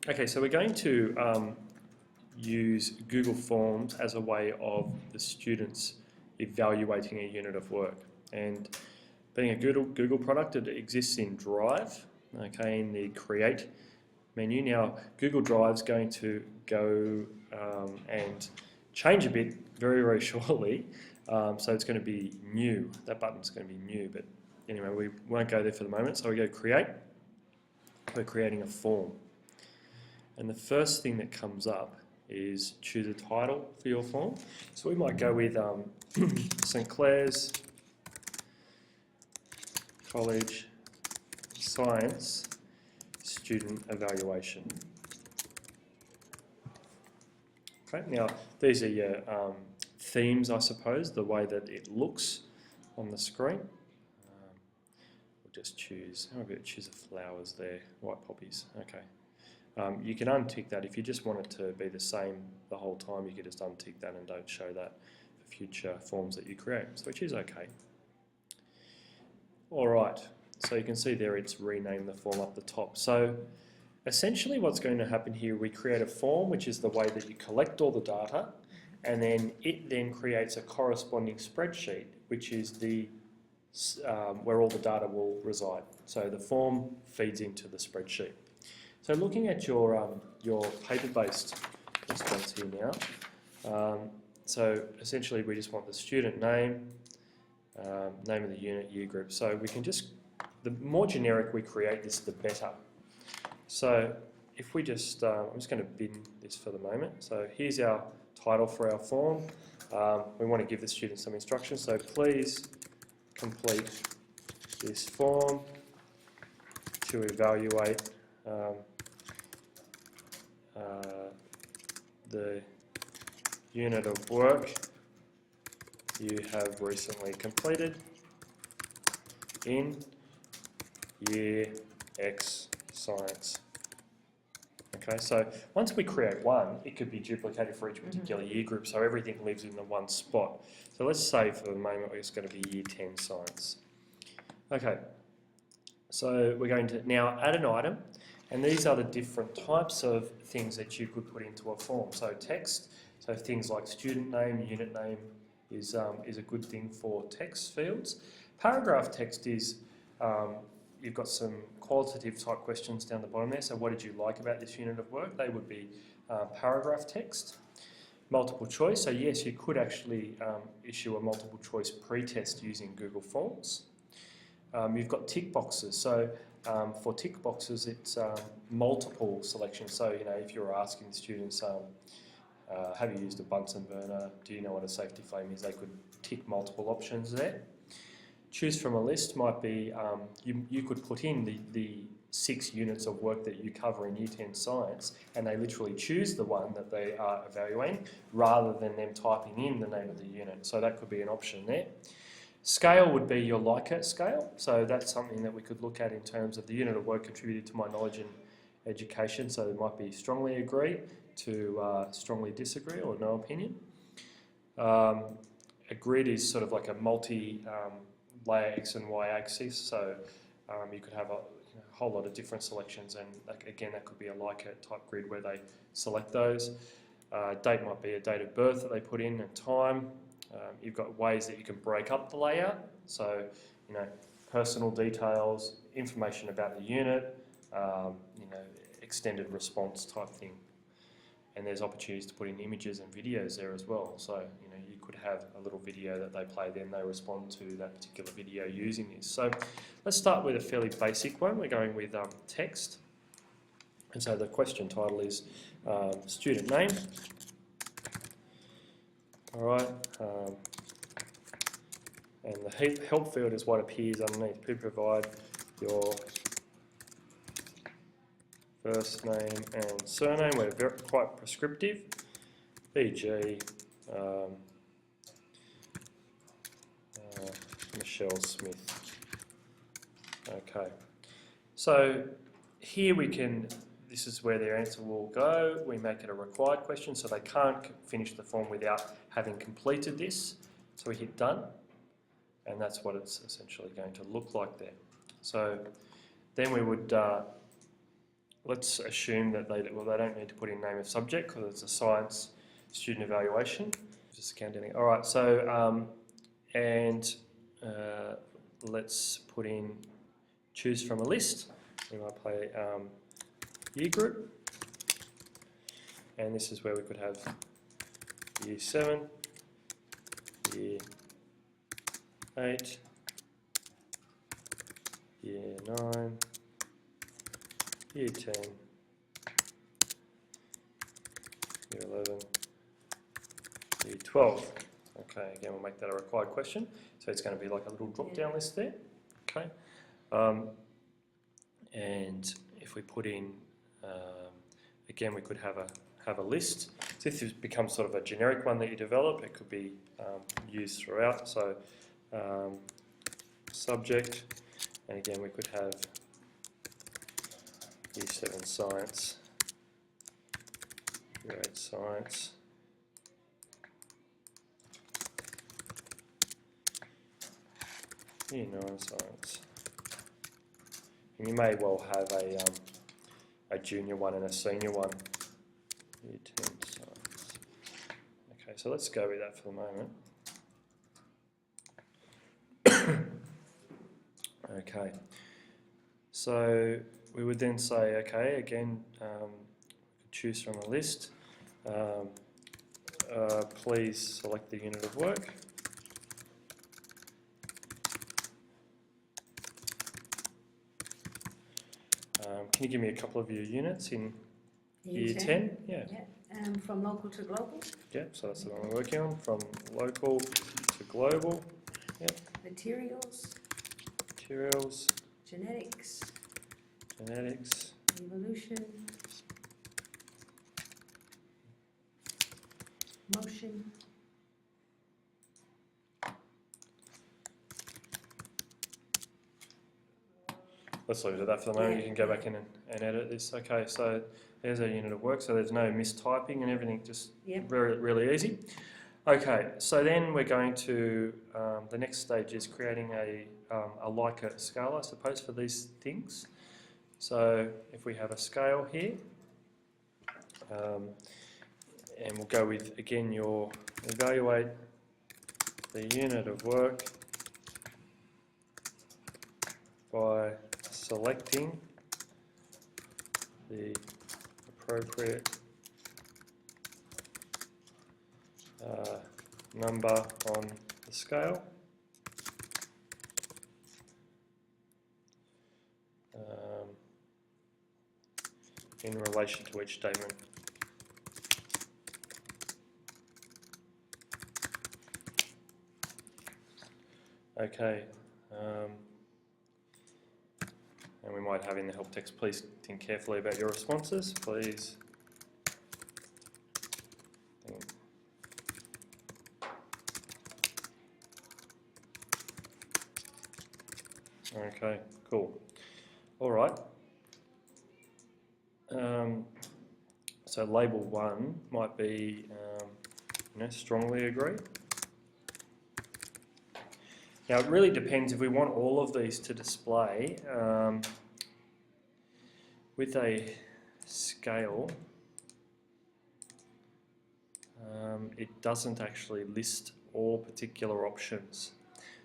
Okay, so we're going to use Google Forms as a way of the students evaluating a unit of work. And being a Google product, it exists in Drive, okay, in the Create menu. Now, Google Drive's going to go and change a bit very, very shortly. So it's going to be new. That button's going to be new, but anyway, we won't go there for the moment. So we go Create. We're creating a form. And the first thing that comes up is choose a title for your form. So we might go with St Clair's College Science Student Evaluation. Okay, now these are your themes, I suppose, the way that it looks on the screen. We'll just choose, how about choose the flowers there, white poppies, okay. You can untick that. If you just want it to be the same the whole time, you can just untick that and don't show that for future forms that you create, so which is okay. Alright, so you can see there it's renamed the form up the top. So essentially what's going to happen here, we create a form, which is the way that you collect all the data, and then it then creates a corresponding spreadsheet, which is the where all the data will reside. So the form feeds into the spreadsheet. So looking at your paper-based response here now, so essentially we just want the student name, name of the unit, year group. So we can just, the more generic we create this, the better. So if we just, I'm just going to bin this for the moment. So here's our title for our form. We want to give the student some instructions. So please complete this form to evaluate the unit of work you have recently completed in Year X Science. Okay, so once we create one, it could be duplicated for each particular year group, so everything lives in the one spot. So let's say for the moment it's going to be Year 10 Science. Okay, so we're going to now add an item, and these are the different types of things that you could put into a form. So text, so things like student name, unit name is a good thing for text fields. Paragraph text is, you've got some qualitative type questions down the bottom there. So what did you like about this unit of work? They would be paragraph text. Multiple choice, so yes, you could actually issue a multiple choice pre-test using Google Forms. You've got tick boxes, so for tick boxes it's multiple selections. So you know, if you're asking the students, have you used a Bunsen burner, do you know what a safety flame is, they could tick multiple options there. Choose from a list might be, you could put in the 6 units of work that you cover in Year 10 Science, and they literally choose the one that they are evaluating rather than them typing in the name of the unit. So that could be an option there. Scale would be your Likert scale, so that's something that we could look at in terms of the unit of work contributed to my knowledge and education. So it might be strongly agree to strongly disagree or no opinion. A grid is sort of like a multi-layer X and Y axis, so you could have a whole lot of different selections, and again that could be a Likert type grid where they select those. Date might be a date of birth that they put in and time. You've got ways that you can break up the layout, so you know, personal details, information about the unit, you know, extended response type thing. And there's opportunities to put in images and videos there as well. So you know, you could have a little video that they play, then they respond to that particular video using this. So let's start with a fairly basic one. We're going with text, and so the question title is student name. All right, and the help field is what appears underneath. Please provide your first name and surname. We're quite prescriptive. E.g. Michelle Smith. Okay, so here we can, this is where their answer will go. We make it a required question, so they can't finish the form without having completed this. So we hit done, and that's what it's essentially going to look like there. So then we would let's assume that they don't need to put in name of subject because it's a science student evaluation. Just counting. All right, so let's put in choose from a list. We might play year group, and this is where we could have year 7, year 8, year 9, year 10, year 11, year 12. Okay, again, we'll make that a required question. So it's going to be like a little drop-down list there. Okay, and if we put in, again, we could have a list. So this becomes sort of a generic one that you develop. It could be used throughout. So subject, and again, we could have year 7 science, year 8 science, year 9 science. And you may well have a junior one and a senior one. Year 10 science. Okay, so let's go with that for the moment. Okay, so we would then say, okay, again, choose from a list. Please select the unit of work. Can you give me a couple of your units in year 10? Yeah. From local to global. Yeah, so that's the one we're working on. From local to global. Yep. Materials. Materials. Genetics. Genetics. Evolution. Motion. Let's leave it at that for the moment. You can go back in and edit this. Okay, so there's our unit of work. So there's no mistyping and everything, just really easy. Okay, so then we're going to, the next stage is creating a Likert scale, I suppose, for these things. So if we have a scale here, and we'll go with, again, your evaluate the unit of work by selecting the appropriate number on the scale. In relation to each statement. Okay, and we might have in the help text, please think carefully about your responses, please. Okay, cool. All right. So label 1 might be, strongly agree. Now it really depends if we want all of these to display. With a scale, it doesn't actually list all particular options.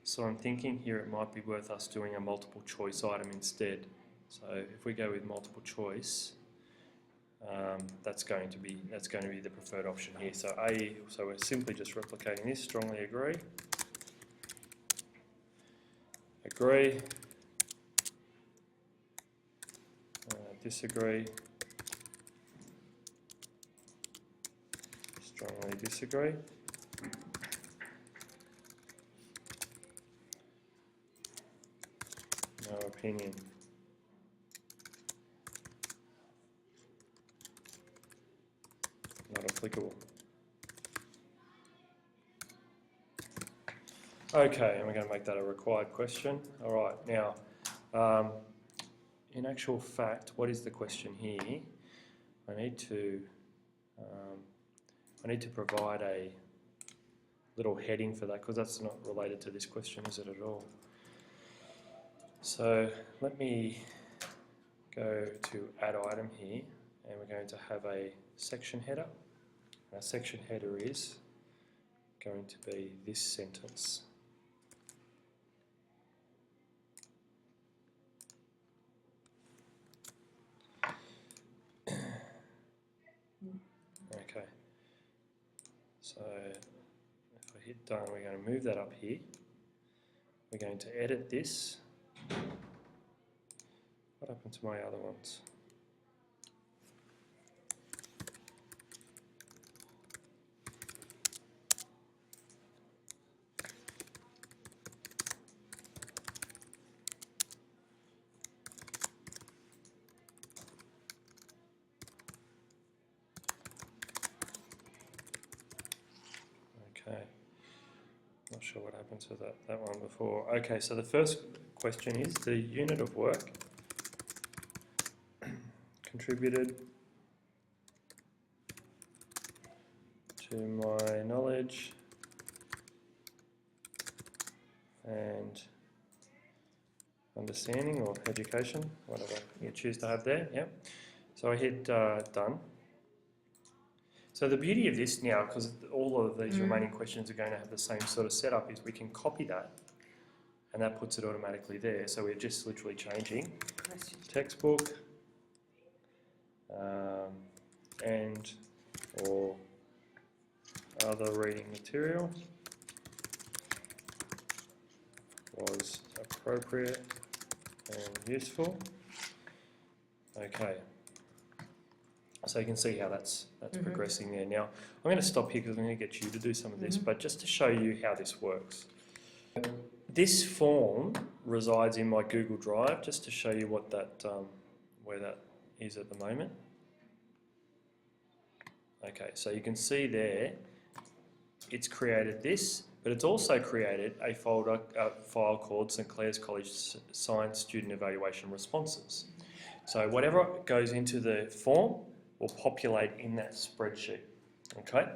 So I'm thinking here it might be worth us doing a multiple choice item instead. So if we go with multiple choice, that's going to be the preferred option here. So so we're simply just replicating this. Strongly agree. Agree. Disagree. Strongly disagree. No opinion. Not applicable. Okay, and we're going to make that a required question. All right, now, in actual fact, what is the question here? I need to provide a little heading for that because that's not related to this question, is it at all? So let me go to add item here, and we're going to have a section header. Our section header is going to be this sentence. Okay, so if I hit done, we're going to move that up here. We're going to edit this. What happened to my other ones? Okay, not sure what happened to that one before. Okay, so the first question is the unit of work contributed to my knowledge and understanding or education, whatever you choose to have there. Yeah. So I hit done. So the beauty of this now, because all of these remaining questions are going to have the same sort of setup, is we can copy that and that puts it automatically there. So we're just literally changing textbook and or other reading material was appropriate and useful. Okay. So you can see how that's progressing there. Now, I'm going to stop here because I'm going to get you to do some of this, but just to show you how this works. This form resides in my Google Drive, just to show you what that, where that is at the moment. Okay, so you can see there, it's created this, but it's also created a file called St Clair's College Science Student Evaluation Responses. So whatever goes into the form will populate in that spreadsheet, okay?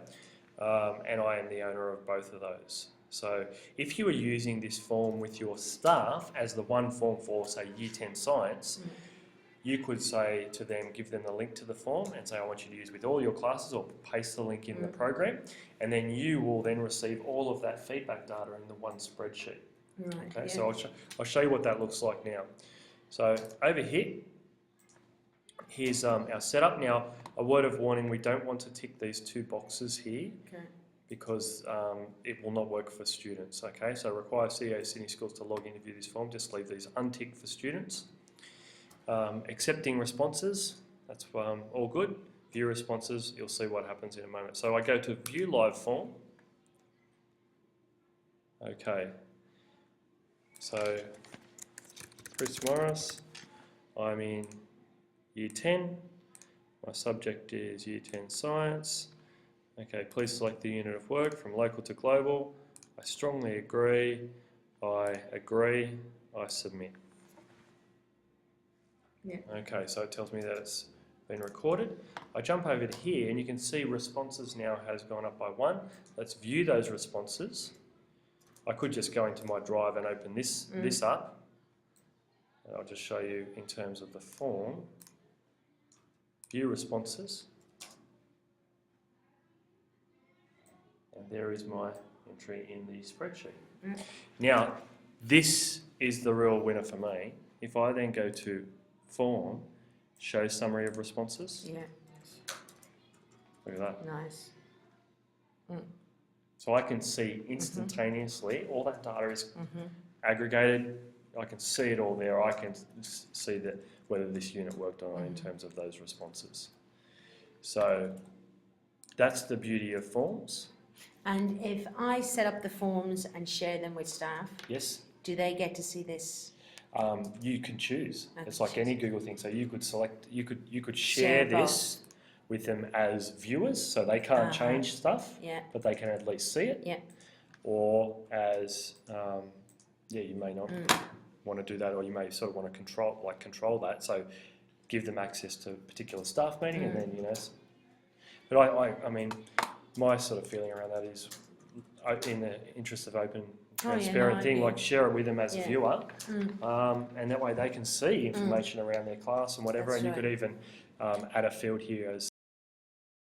And I am the owner of both of those. So if you were using this form with your staff as the one form for, say, Year 10 Science, you could say to them, give them the link to the form and say, I want you to use with all your classes, or paste the link in the program, and then you will then receive all of that feedback data in the one spreadsheet. Right, okay, so I'll show you what that looks like now. So over here, here's our setup. Now, a word of warning, we don't want to tick these two boxes here because it will not work for students. Okay, so require CEO Sydney Schools to log in to view this form. Just leave these unticked for students. Accepting responses, that's all good. View responses, you'll see what happens in a moment. So I go to view live form. Okay, so Chris Morris, I'm in Year 10, my subject is Year 10 Science. Okay, please select the unit of work from local to global. I strongly agree, I submit. Yeah. Okay, so it tells me that it's been recorded. I jump over to here and you can see responses now has gone up by 1. Let's view those responses. I could just go into my drive and open this up. And I'll just show you in terms of the form. View responses. And there is my entry in the spreadsheet. Now, this is the real winner for me. If I then go to form, show summary of responses. Yeah. Look at that. Nice. So I can see instantaneously all that data is aggregated. I can see it all there. I can see that whether this unit worked or not in terms of those responses. So that's the beauty of forms. And if I set up the forms and share them with staff, Yes. do they get to see this? You can choose. I It's can like choose. any Google thing. So you could select. You could share this with them as viewers, so they can't change stuff, Yeah. but they can at least see it. Yeah. Or as you may not want to do that, or you may sort of want to control that. So give them access to a particular staff meeting, and then But I mean, my sort of feeling around that is, in the interest of open transparent no thing, idea. like share it with them as a Yeah. viewer, Mm. and that way they can see information around their class and whatever. That's and you right. could even add a field here as